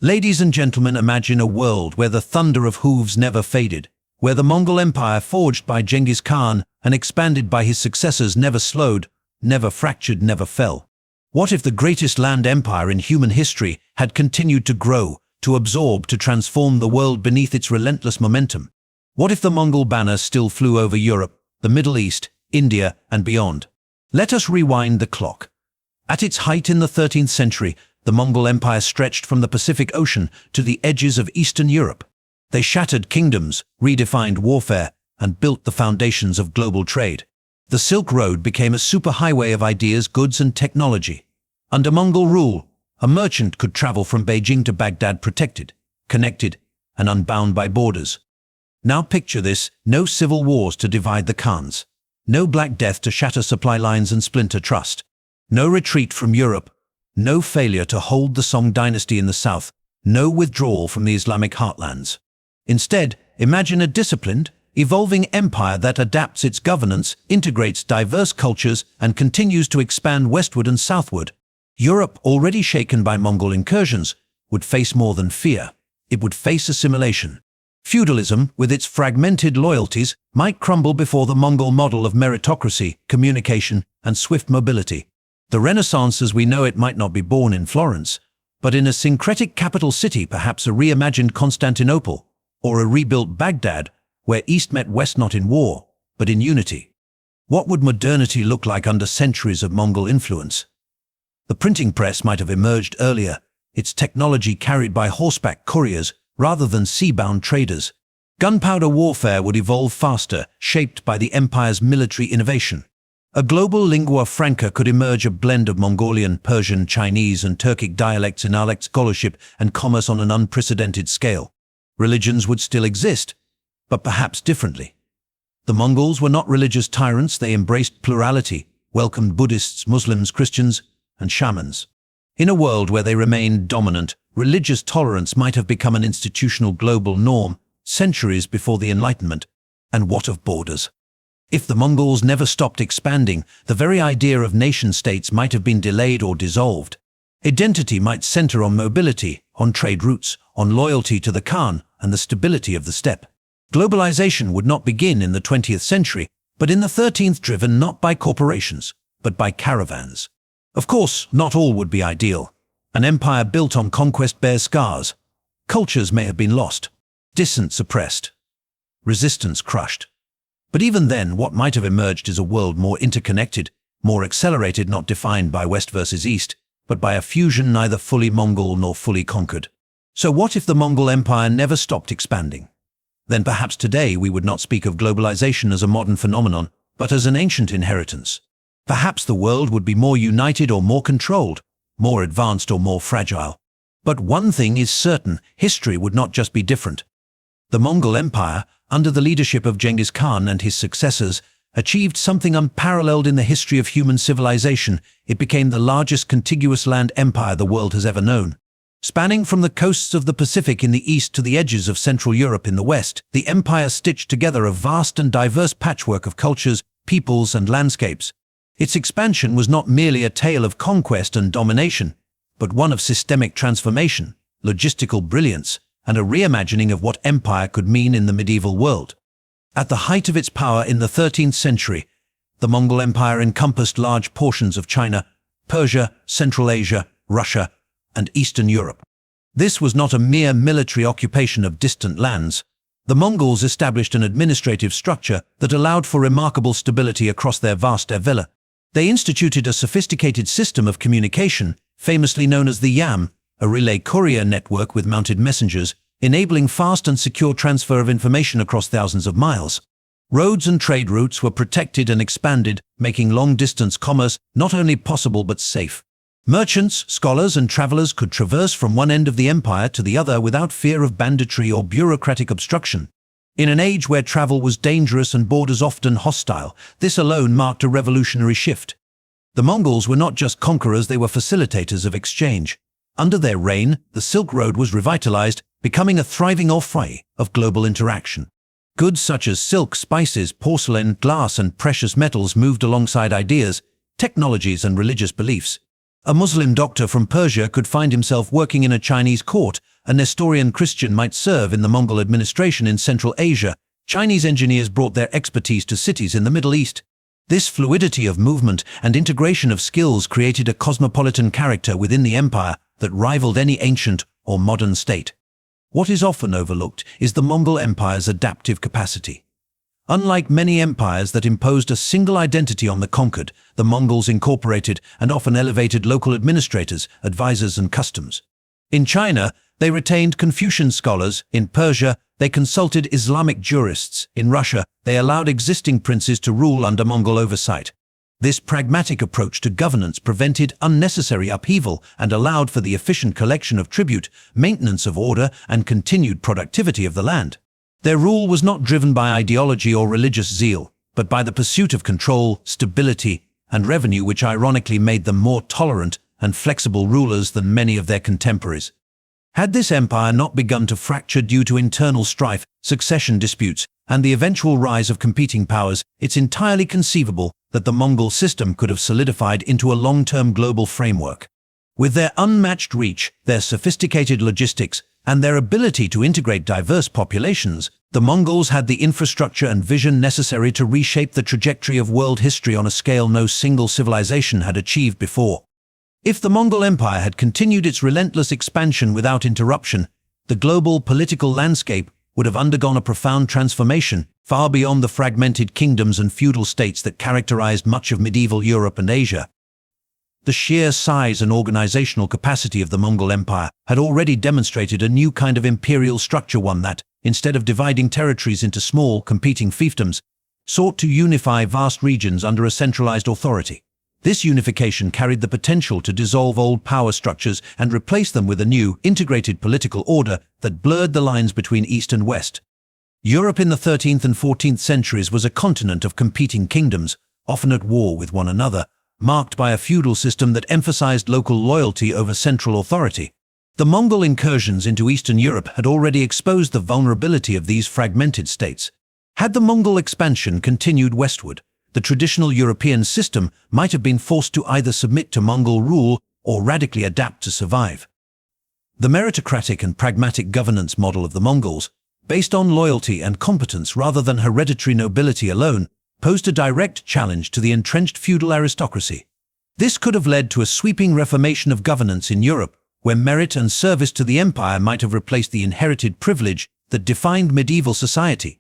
Ladies and gentlemen, imagine a world where the thunder of hooves never faded, where the Mongol Empire, forged by Genghis Khan and expanded by his successors, never slowed, never fractured, never fell. What if the greatest land empire in human history had continued to grow, to absorb, to transform the world beneath its relentless momentum? What if the Mongol banner still flew over Europe, the Middle East, India, and beyond? Let us rewind the clock. At its height in the 13th century, the Mongol Empire stretched from the Pacific Ocean to the edges of Eastern Europe. They shattered kingdoms, redefined warfare, and built the foundations of global trade. The Silk Road became a superhighway of ideas, goods, and technology. Under Mongol rule, a merchant could travel from Beijing to Baghdad protected, connected, and unbound by borders. Now picture this: no civil wars to divide the Khans, no Black Death to shatter supply lines and splinter trust, no retreat from Europe, no failure to hold the Song dynasty in the south, no withdrawal from the Islamic heartlands. Instead, imagine a disciplined, evolving empire that adapts its governance, integrates diverse cultures, and continues to expand westward and southward. Europe, already shaken by Mongol incursions, would face more than fear. It would face assimilation. Feudalism, with its fragmented loyalties, might crumble before the Mongol model of meritocracy, communication, and swift mobility. The Renaissance as we know it might not be born in Florence, but in a syncretic capital city, perhaps a reimagined Constantinople, or a rebuilt Baghdad, where East met West not in war, but in unity. What would modernity look like under centuries of Mongol influence? The printing press might have emerged earlier, its technology carried by horseback couriers rather than sea-bound traders. Gunpowder warfare would evolve faster, shaped by the empire's military innovation. A global lingua franca could emerge, a blend of Mongolian, Persian, Chinese, and Turkic dialects in dialect scholarship and commerce on an unprecedented scale. Religions would still exist, but perhaps differently. The Mongols were not religious tyrants. They embraced plurality, welcomed Buddhists, Muslims, Christians, and shamans. In a world where they remained dominant, religious tolerance might have become an institutional global norm centuries before the Enlightenment. And what of borders? If the Mongols never stopped expanding, the very idea of nation-states might have been delayed or dissolved. Identity might center on mobility, on trade routes, on loyalty to the Khan, and the stability of the steppe. Globalization would not begin in the 20th century, but in the 13th, driven not by corporations, but by caravans. Of course, not all would be ideal. An empire built on conquest bears scars. Cultures may have been lost, dissent suppressed, resistance crushed. But even then, what might have emerged is a world more interconnected, more accelerated, not defined by West versus East, but by a fusion neither fully Mongol nor fully conquered. So what if the Mongol Empire never stopped expanding? Then perhaps today we would not speak of globalization as a modern phenomenon, but as an ancient inheritance. Perhaps the world would be more united or more controlled, more advanced or more fragile. But one thing is certain: history would not just be different. The Mongol Empire, under the leadership of Genghis Khan and his successors, achieved something unparalleled in the history of human civilization. It became the largest contiguous land empire the world has ever known. Spanning from the coasts of the Pacific in the east to the edges of Central Europe in the west, the empire stitched together a vast and diverse patchwork of cultures, peoples, and landscapes. Its expansion was not merely a tale of conquest and domination, but one of systemic transformation, logistical brilliance, and a reimagining of what empire could mean in the medieval world. At the height of its power in the 13th century, the Mongol Empire encompassed large portions of China, Persia, Central Asia, Russia, and Eastern Europe. This was not a mere military occupation of distant lands. The Mongols established an administrative structure that allowed for remarkable stability across their vast ervilla. They instituted a sophisticated system of communication, famously known as the Yam, a relay courier network with mounted messengers, enabling fast and secure transfer of information across thousands of miles. Roads and trade routes were protected and expanded, making long-distance commerce not only possible but safe. Merchants, scholars, and travelers could traverse from one end of the empire to the other without fear of banditry or bureaucratic obstruction. In an age where travel was dangerous and borders often hostile, this alone marked a revolutionary shift. The Mongols were not just conquerors, they were facilitators of exchange. Under their reign, the Silk Road was revitalized, becoming a thriving oasis of global interaction. Goods such as silk, spices, porcelain, glass, and precious metals moved alongside ideas, technologies, and religious beliefs. A Muslim doctor from Persia could find himself working in a Chinese court. A Nestorian Christian might serve in the Mongol administration in Central Asia. Chinese engineers brought their expertise to cities in the Middle East. This fluidity of movement and integration of skills created a cosmopolitan character within the empire that rivaled any ancient or modern state. What is often overlooked is the Mongol Empire's adaptive capacity. Unlike many empires that imposed a single identity on the conquered, the Mongols incorporated and often elevated local administrators, advisors, and customs. In China, they retained Confucian scholars. In Persia, they consulted Islamic jurists. In Russia, they allowed existing princes to rule under Mongol oversight. This pragmatic approach to governance prevented unnecessary upheaval and allowed for the efficient collection of tribute, maintenance of order, and continued productivity of the land. Their rule was not driven by ideology or religious zeal, but by the pursuit of control, stability, and revenue, which ironically made them more tolerant and flexible rulers than many of their contemporaries. Had this empire not begun to fracture due to internal strife, succession disputes, and the eventual rise of competing powers, it's entirely conceivable that the Mongol system could have solidified into a long-term global framework. With their unmatched reach, their sophisticated logistics, and their ability to integrate diverse populations, the Mongols had the infrastructure and vision necessary to reshape the trajectory of world history on a scale no single civilization had achieved before. If the Mongol Empire had continued its relentless expansion without interruption, the global political landscape would have undergone a profound transformation, far beyond the fragmented kingdoms and feudal states that characterized much of medieval Europe and Asia. The sheer size and organizational capacity of the Mongol Empire had already demonstrated a new kind of imperial structure, one that, instead of dividing territories into small, competing fiefdoms, sought to unify vast regions under a centralized authority. This unification carried the potential to dissolve old power structures and replace them with a new, integrated political order that blurred the lines between East and West. Europe in the 13th and 14th centuries was a continent of competing kingdoms, often at war with one another, marked by a feudal system that emphasized local loyalty over central authority. The Mongol incursions into Eastern Europe had already exposed the vulnerability of these fragmented states. Had the Mongol expansion continued westward, the traditional European system might have been forced to either submit to Mongol rule or radically adapt to survive. The meritocratic and pragmatic governance model of the Mongols, based on loyalty and competence rather than hereditary nobility alone, posed a direct challenge to the entrenched feudal aristocracy. This could have led to a sweeping reformation of governance in Europe, where merit and service to the empire might have replaced the inherited privilege that defined medieval society.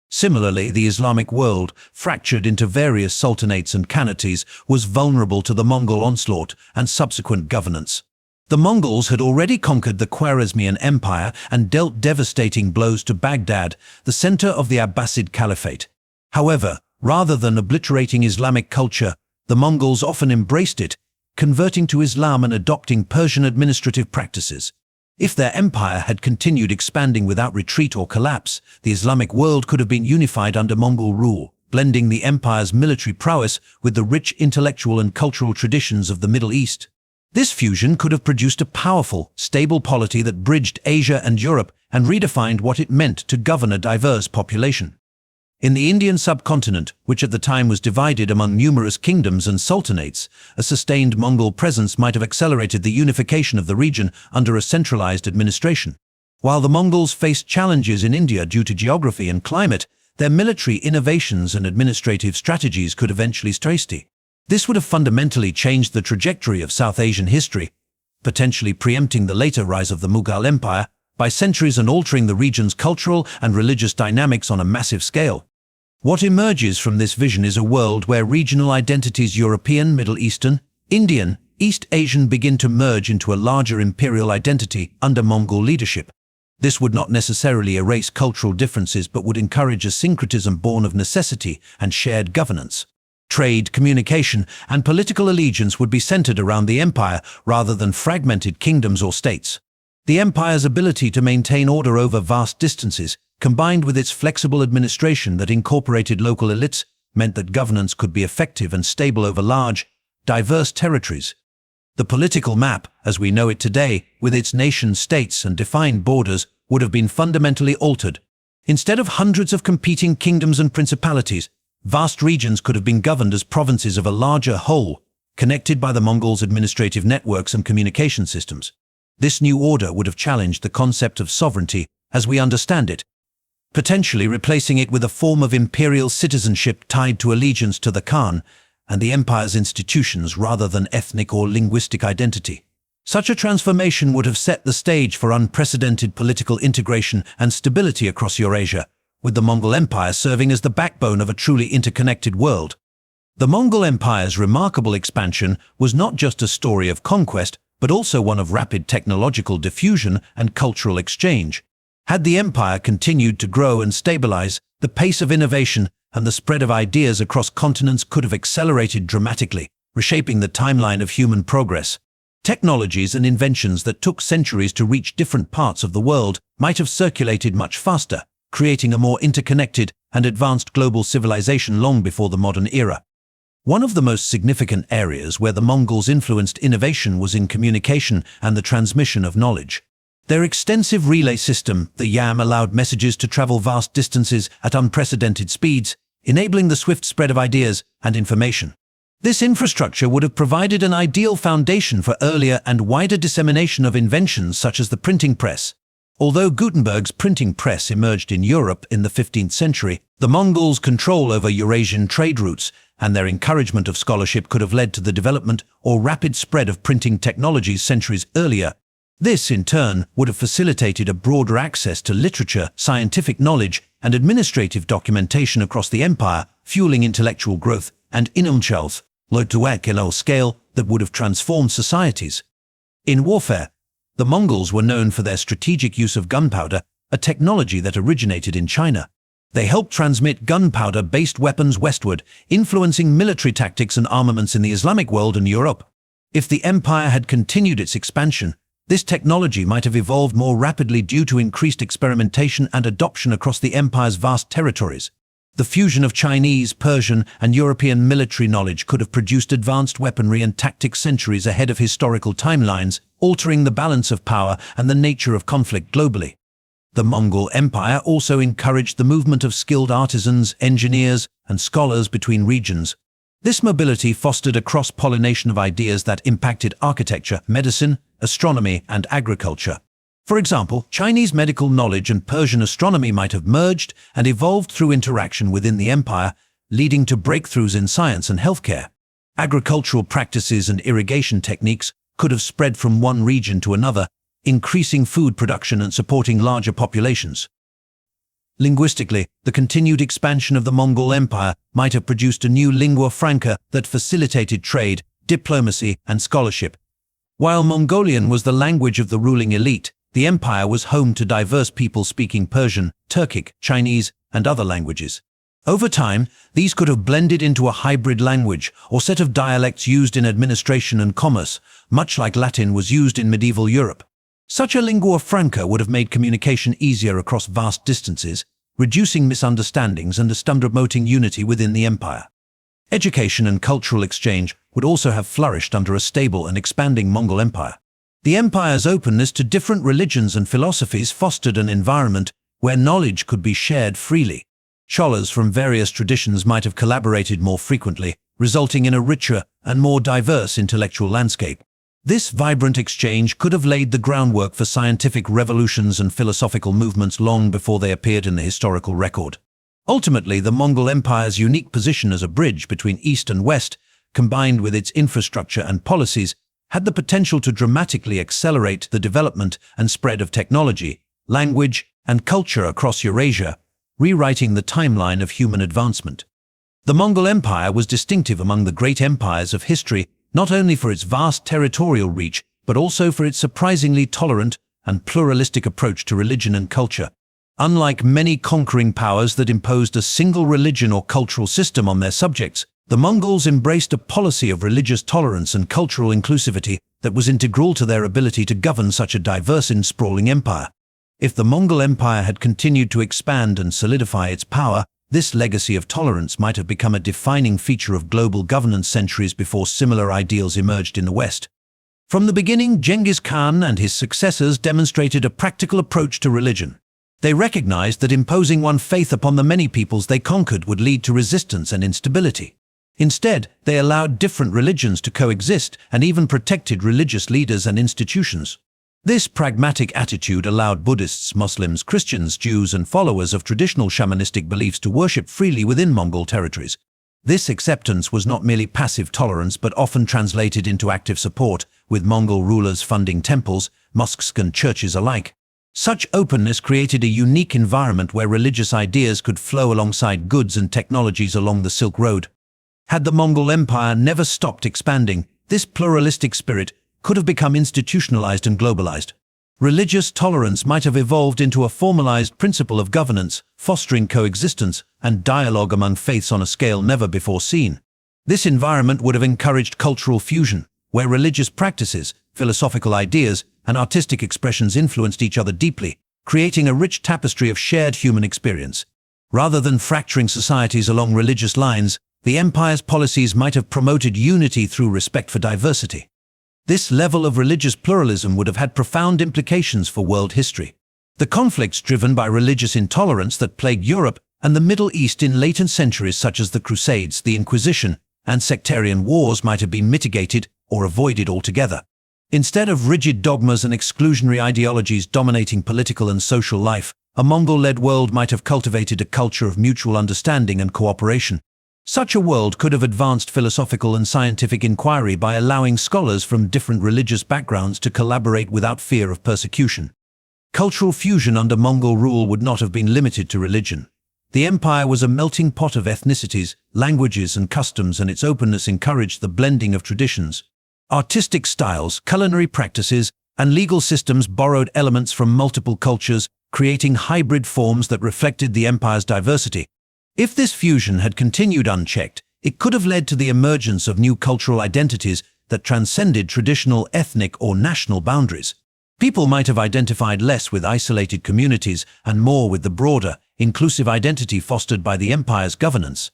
Similarly, the Islamic world, fractured into various sultanates and khanates, was vulnerable to the Mongol onslaught and subsequent governance. The Mongols had already conquered the Khwarezmian Empire and dealt devastating blows to Baghdad, the center of the Abbasid Caliphate. However, rather than obliterating Islamic culture, the Mongols often embraced it, converting to Islam and adopting Persian administrative practices. If their empire had continued expanding without retreat or collapse, the Islamic world could have been unified under Mongol rule, blending the empire's military prowess with the rich intellectual and cultural traditions of the Middle East. This fusion could have produced a powerful, stable polity that bridged Asia and Europe and redefined what it meant to govern a diverse population. In the Indian subcontinent, which at the time was divided among numerous kingdoms and sultanates, a sustained Mongol presence might have accelerated the unification of the region under a centralized administration. While the Mongols faced challenges in India due to geography and climate, their military innovations and administrative strategies could eventually strengthen. This would have fundamentally changed the trajectory of South Asian history, potentially preempting the later rise of the Mughal Empire by centuries and altering the region's cultural and religious dynamics on a massive scale. What emerges from this vision is a world where regional identities European, Middle Eastern, Indian, East Asian begin to merge into a larger imperial identity under Mongol leadership. This would not necessarily erase cultural differences but would encourage a syncretism born of necessity and shared governance. Trade, communication, and political allegiance would be centered around the empire rather than fragmented kingdoms or states. The empire's ability to maintain order over vast distances, combined with its flexible administration that incorporated local elites, meant that governance could be effective and stable over large, diverse territories. The political map, as we know it today, with its nation-states and defined borders, would have been fundamentally altered. Instead of hundreds of competing kingdoms and principalities, vast regions could have been governed as provinces of a larger whole, connected by the Mongols' administrative networks and communication systems. This new order would have challenged the concept of sovereignty as we understand it, potentially replacing it with a form of imperial citizenship tied to allegiance to the Khan and the empire's institutions rather than ethnic or linguistic identity. Such a transformation would have set the stage for unprecedented political integration and stability across Eurasia, with the Mongol Empire serving as the backbone of a truly interconnected world. The Mongol Empire's remarkable expansion was not just a story of conquest, but also one of rapid technological diffusion and cultural exchange. Had the empire continued to grow and stabilize, the pace of innovation and the spread of ideas across continents could have accelerated dramatically, reshaping the timeline of human progress. Technologies and inventions that took centuries to reach different parts of the world might have circulated much faster, creating a more interconnected and advanced global civilization long before the modern era. One of the most significant areas where the Mongols influenced innovation was in communication and the transmission of knowledge. Their extensive relay system, the yam, allowed messages to travel vast distances at unprecedented speeds, enabling the swift spread of ideas and information. This infrastructure would have provided an ideal foundation for earlier and wider dissemination of inventions such as the printing press. Although Gutenberg's printing press emerged in Europe in the 15th century, the Mongols' control over Eurasian trade routes and their encouragement of scholarship could have led to the development or rapid spread of printing technologies centuries earlier. This, in turn, would have facilitated a broader access to literature, scientific knowledge, and administrative documentation across the empire, fueling intellectual growth and inumchalth, low-to-a scale that would have transformed societies. In warfare, the Mongols were known for their strategic use of gunpowder, a technology that originated in China. They helped transmit gunpowder-based weapons westward, influencing military tactics and armaments in the Islamic world and Europe. If the empire had continued its expansion, this technology might have evolved more rapidly due to increased experimentation and adoption across the empire's vast territories. The fusion of Chinese, Persian, and European military knowledge could have produced advanced weaponry and tactics centuries ahead of historical timelines, altering the balance of power and the nature of conflict globally. The Mongol Empire also encouraged the movement of skilled artisans, engineers, and scholars between regions. This mobility fostered a cross-pollination of ideas that impacted architecture, medicine, astronomy, and agriculture. For example, Chinese medical knowledge and Persian astronomy might have merged and evolved through interaction within the empire, leading to breakthroughs in science and healthcare. Agricultural practices and irrigation techniques could have spread from one region to another, increasing food production and supporting larger populations. Linguistically, the continued expansion of the Mongol Empire might have produced a new lingua franca that facilitated trade, diplomacy, and scholarship. While Mongolian was the language of the ruling elite, the empire was home to diverse people speaking Persian, Turkic, Chinese, and other languages. Over time, these could have blended into a hybrid language or set of dialects used in administration and commerce, much like Latin was used in medieval Europe. Such a lingua franca would have made communication easier across vast distances, reducing misunderstandings and promoting unity within the empire. Education and cultural exchange would also have flourished under a stable and expanding Mongol Empire. The empire's openness to different religions and philosophies fostered an environment where knowledge could be shared freely. Scholars from various traditions might have collaborated more frequently, resulting in a richer and more diverse intellectual landscape. This vibrant exchange could have laid the groundwork for scientific revolutions and philosophical movements long before they appeared in the historical record. Ultimately, the Mongol Empire's unique position as a bridge between East and West, combined with its infrastructure and policies, had the potential to dramatically accelerate the development and spread of technology, language, and culture across Eurasia, rewriting the timeline of human advancement. The Mongol Empire was distinctive among the great empires of history, not only for its vast territorial reach, but also for its surprisingly tolerant and pluralistic approach to religion and culture. Unlike many conquering powers that imposed a single religion or cultural system on their subjects, the Mongols embraced a policy of religious tolerance and cultural inclusivity that was integral to their ability to govern such a diverse and sprawling empire. If the Mongol Empire had continued to expand and solidify its power, this legacy of tolerance might have become a defining feature of global governance centuries before similar ideals emerged in the West. From the beginning, Genghis Khan and his successors demonstrated a practical approach to religion. They recognized that imposing one faith upon the many peoples they conquered would lead to resistance and instability. Instead, they allowed different religions to coexist and even protected religious leaders and institutions. This pragmatic attitude allowed Buddhists, Muslims, Christians, Jews, and followers of traditional shamanistic beliefs to worship freely within Mongol territories. This acceptance was not merely passive tolerance but often translated into active support, with Mongol rulers funding temples, mosques, and churches alike. Such openness created a unique environment where religious ideas could flow alongside goods and technologies along the Silk Road. Had the Mongol Empire never stopped expanding, this pluralistic spirit could have become institutionalized and globalized. Religious tolerance might have evolved into a formalized principle of governance, fostering coexistence and dialogue among faiths on a scale never before seen. This environment would have encouraged cultural fusion, where religious practices, philosophical ideas, and artistic expressions influenced each other deeply, creating a rich tapestry of shared human experience. Rather than fracturing societies along religious lines, the empire's policies might have promoted unity through respect for diversity. This level of religious pluralism would have had profound implications for world history. The conflicts driven by religious intolerance that plagued Europe and the Middle East in later centuries, such as the Crusades, the Inquisition, and sectarian wars, might have been mitigated or avoided altogether. Instead of rigid dogmas and exclusionary ideologies dominating political and social life, a Mongol-led world might have cultivated a culture of mutual understanding and cooperation. Such a world could have advanced philosophical and scientific inquiry by allowing scholars from different religious backgrounds to collaborate without fear of persecution. Cultural fusion under Mongol rule would not have been limited to religion. The empire was a melting pot of ethnicities, languages, and customs, and its openness encouraged the blending of traditions. Artistic styles, culinary practices, and legal systems borrowed elements from multiple cultures, creating hybrid forms that reflected the empire's diversity. If this fusion had continued unchecked, it could have led to the emergence of new cultural identities that transcended traditional ethnic or national boundaries. People might have identified less with isolated communities and more with the broader, inclusive identity fostered by the empire's governance.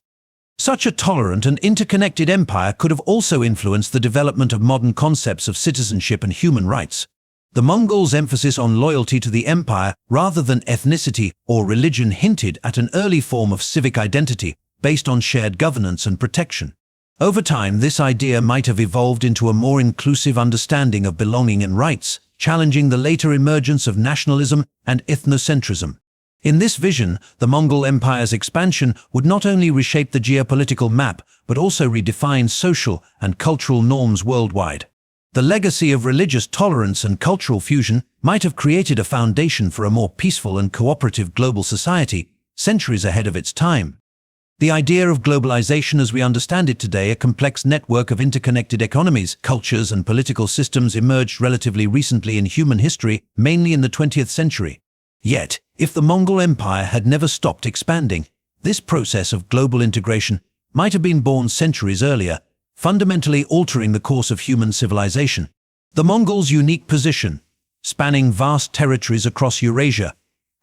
Such a tolerant and interconnected empire could have also influenced the development of modern concepts of citizenship and human rights. The Mongols' emphasis on loyalty to the empire rather than ethnicity or religion hinted at an early form of civic identity based on shared governance and protection. Over time, this idea might have evolved into a more inclusive understanding of belonging and rights, challenging the later emergence of nationalism and ethnocentrism. In this vision, the Mongol Empire's expansion would not only reshape the geopolitical map, but also redefine social and cultural norms worldwide. The legacy of religious tolerance and cultural fusion might have created a foundation for a more peaceful and cooperative global society, centuries ahead of its time. The idea of globalization as we understand it today, a complex network of interconnected economies, cultures, and political systems, emerged relatively recently in human history, mainly in the 20th century. Yet, if the Mongol Empire had never stopped expanding, this process of global integration might have been born centuries earlier, fundamentally altering the course of human civilization. The Mongols' unique position, spanning vast territories across Eurasia,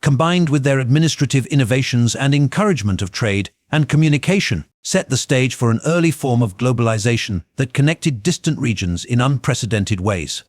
combined with their administrative innovations and encouragement of trade and communication, set the stage for an early form of globalization that connected distant regions in unprecedented ways.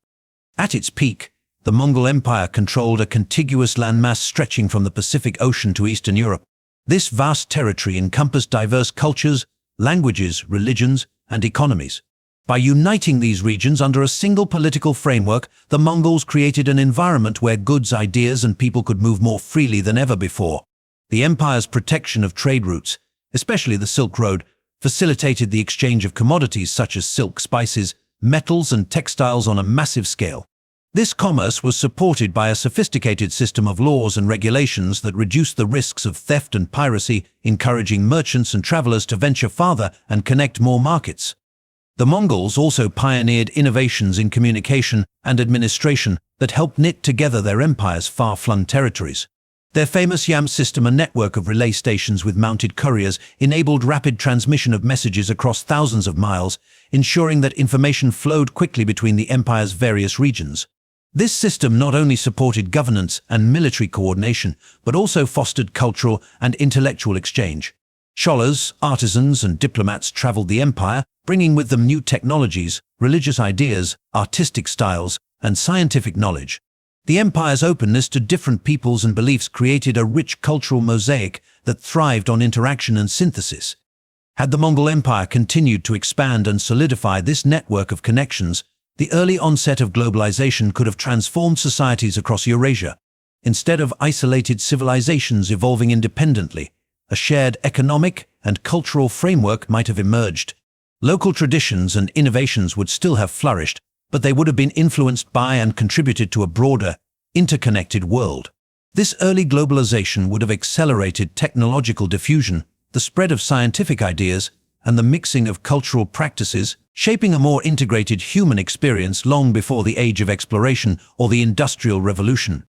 At its peak, the Mongol Empire controlled a contiguous landmass stretching from the Pacific Ocean to Eastern Europe. This vast territory encompassed diverse cultures, languages, religions, and economies. By uniting these regions under a single political framework, the Mongols created an environment where goods, ideas, and people could move more freely than ever before. The empire's protection of trade routes, especially the Silk Road, facilitated the exchange of commodities such as silk, spices, metals, and textiles on a massive scale. This commerce was supported by a sophisticated system of laws and regulations that reduced the risks of theft and piracy, encouraging merchants and travelers to venture farther and connect more markets. The Mongols also pioneered innovations in communication and administration that helped knit together their empire's far-flung territories. Their famous Yam system, a network of relay stations with mounted couriers, enabled rapid transmission of messages across thousands of miles, ensuring that information flowed quickly between the empire's various regions. This system not only supported governance and military coordination, but also fostered cultural and intellectual exchange. Scholars, artisans, and diplomats traveled the empire, bringing with them new technologies, religious ideas, artistic styles, and scientific knowledge. The empire's openness to different peoples and beliefs created a rich cultural mosaic that thrived on interaction and synthesis. Had the Mongol Empire continued to expand and solidify this network of connections, the early onset of globalization could have transformed societies across Eurasia. Instead of isolated civilizations evolving independently, a shared economic and cultural framework might have emerged. Local traditions and innovations would still have flourished, but they would have been influenced by and contributed to a broader, interconnected world. This early globalization would have accelerated technological diffusion, the spread of scientific ideas, and the mixing of cultural practices, shaping a more integrated human experience long before the age of exploration or the Industrial Revolution.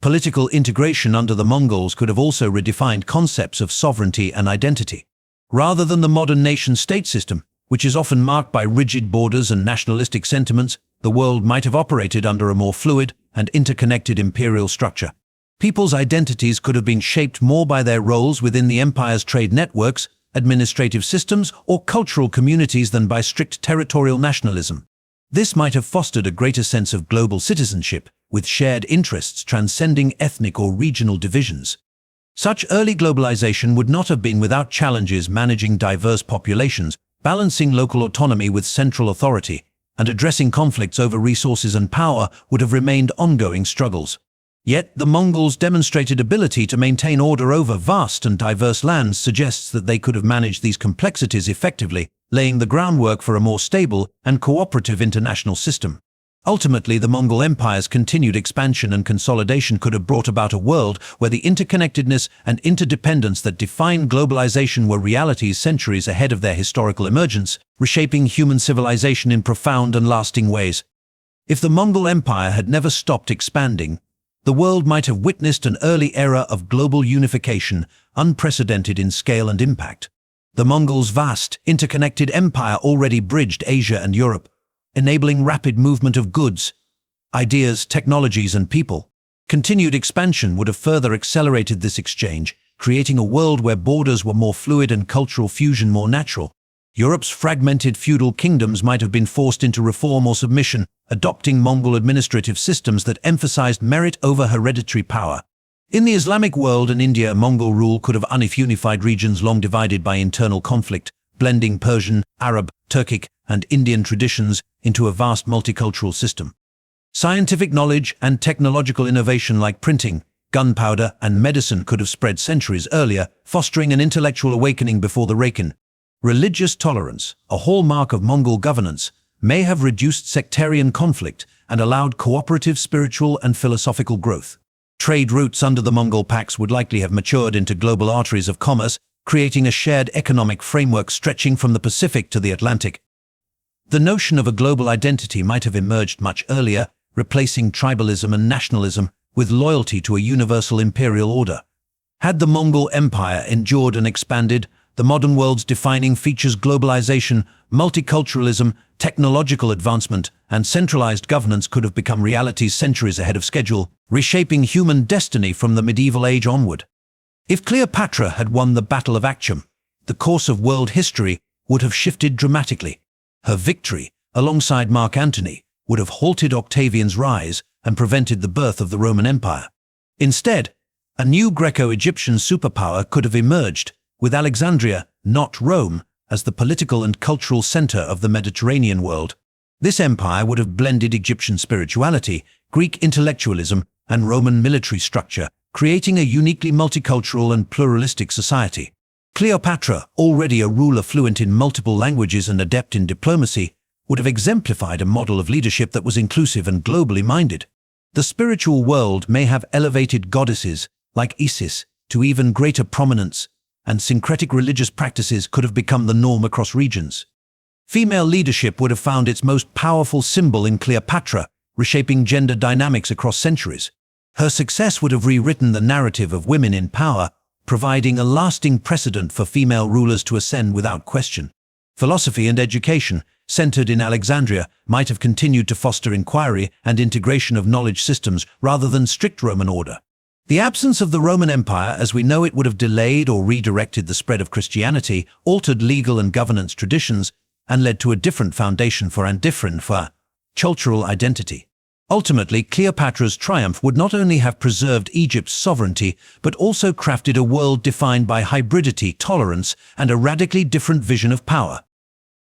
Political integration under the Mongols could have also redefined concepts of sovereignty and identity. Rather than the modern nation-state system, which is often marked by rigid borders and nationalistic sentiments, the world might have operated under a more fluid and interconnected imperial structure. People's identities could have been shaped more by their roles within the empire's trade networks, administrative systems, or cultural communities than by strict territorial nationalism. This might have fostered a greater sense of global citizenship, with shared interests transcending ethnic or regional divisions. Such early globalization would not have been without challenges managing diverse populations, balancing local autonomy with central authority, and addressing conflicts over resources and power would have remained ongoing struggles. Yet, the Mongols' demonstrated ability to maintain order over vast and diverse lands suggests that they could have managed these complexities effectively, laying the groundwork for a more stable and cooperative international system. Ultimately, the Mongol Empire's continued expansion and consolidation could have brought about a world where the interconnectedness and interdependence that defined globalization were realities centuries ahead of their historical emergence, reshaping human civilization in profound and lasting ways. If the Mongol Empire had never stopped expanding, the world might have witnessed an early era of global unification, unprecedented in scale and impact. The Mongols' vast, interconnected empire already bridged Asia and Europe, enabling rapid movement of goods, ideas, technologies, and people. Continued expansion would have further accelerated this exchange, creating a world where borders were more fluid and cultural fusion more natural. Europe's fragmented feudal kingdoms might have been forced into reform or submission, adopting Mongol administrative systems that emphasized merit over hereditary power. In the Islamic world and India, Mongol rule could have unified regions long divided by internal conflict, blending Persian, Arab, Turkic, and Indian traditions into a vast multicultural system. Scientific knowledge and technological innovation like printing, gunpowder, and medicine could have spread centuries earlier, fostering an intellectual awakening before the Rakin. Religious tolerance, a hallmark of Mongol governance, may have reduced sectarian conflict and allowed cooperative spiritual and philosophical growth. Trade routes under the Mongol Pax would likely have matured into global arteries of commerce, creating a shared economic framework stretching from the Pacific to the Atlantic. The notion of a global identity might have emerged much earlier, replacing tribalism and nationalism with loyalty to a universal imperial order. Had the Mongol Empire endured and expanded, the modern world's defining features globalization, multiculturalism, technological advancement, and centralized governance could have become realities centuries ahead of schedule, reshaping human destiny from the medieval age onward. If Cleopatra had won the Battle of Actium, the course of world history would have shifted dramatically. Her victory, alongside Mark Antony, would have halted Octavian's rise and prevented the birth of the Roman Empire. Instead, a new Greco-Egyptian superpower could have emerged, with Alexandria, not Rome, as the political and cultural center of the Mediterranean world. This empire would have blended Egyptian spirituality, Greek intellectualism, and Roman military structure, creating a uniquely multicultural and pluralistic society. Cleopatra, already a ruler fluent in multiple languages and adept in diplomacy, would have exemplified a model of leadership that was inclusive and globally minded. The spiritual world may have elevated goddesses, like Isis, to even greater prominence, and syncretic religious practices could have become the norm across regions. Female leadership would have found its most powerful symbol in Cleopatra, reshaping gender dynamics across centuries. Her success would have rewritten the narrative of women in power, providing a lasting precedent for female rulers to ascend without question. Philosophy and education, centered in Alexandria, might have continued to foster inquiry and integration of knowledge systems rather than strict Roman order. The absence of the Roman Empire as we know it would have delayed or redirected the spread of Christianity, altered legal and governance traditions, and led to a different foundation for cultural identity. Ultimately, Cleopatra's triumph would not only have preserved Egypt's sovereignty, but also crafted a world defined by hybridity, tolerance, and a radically different vision of power.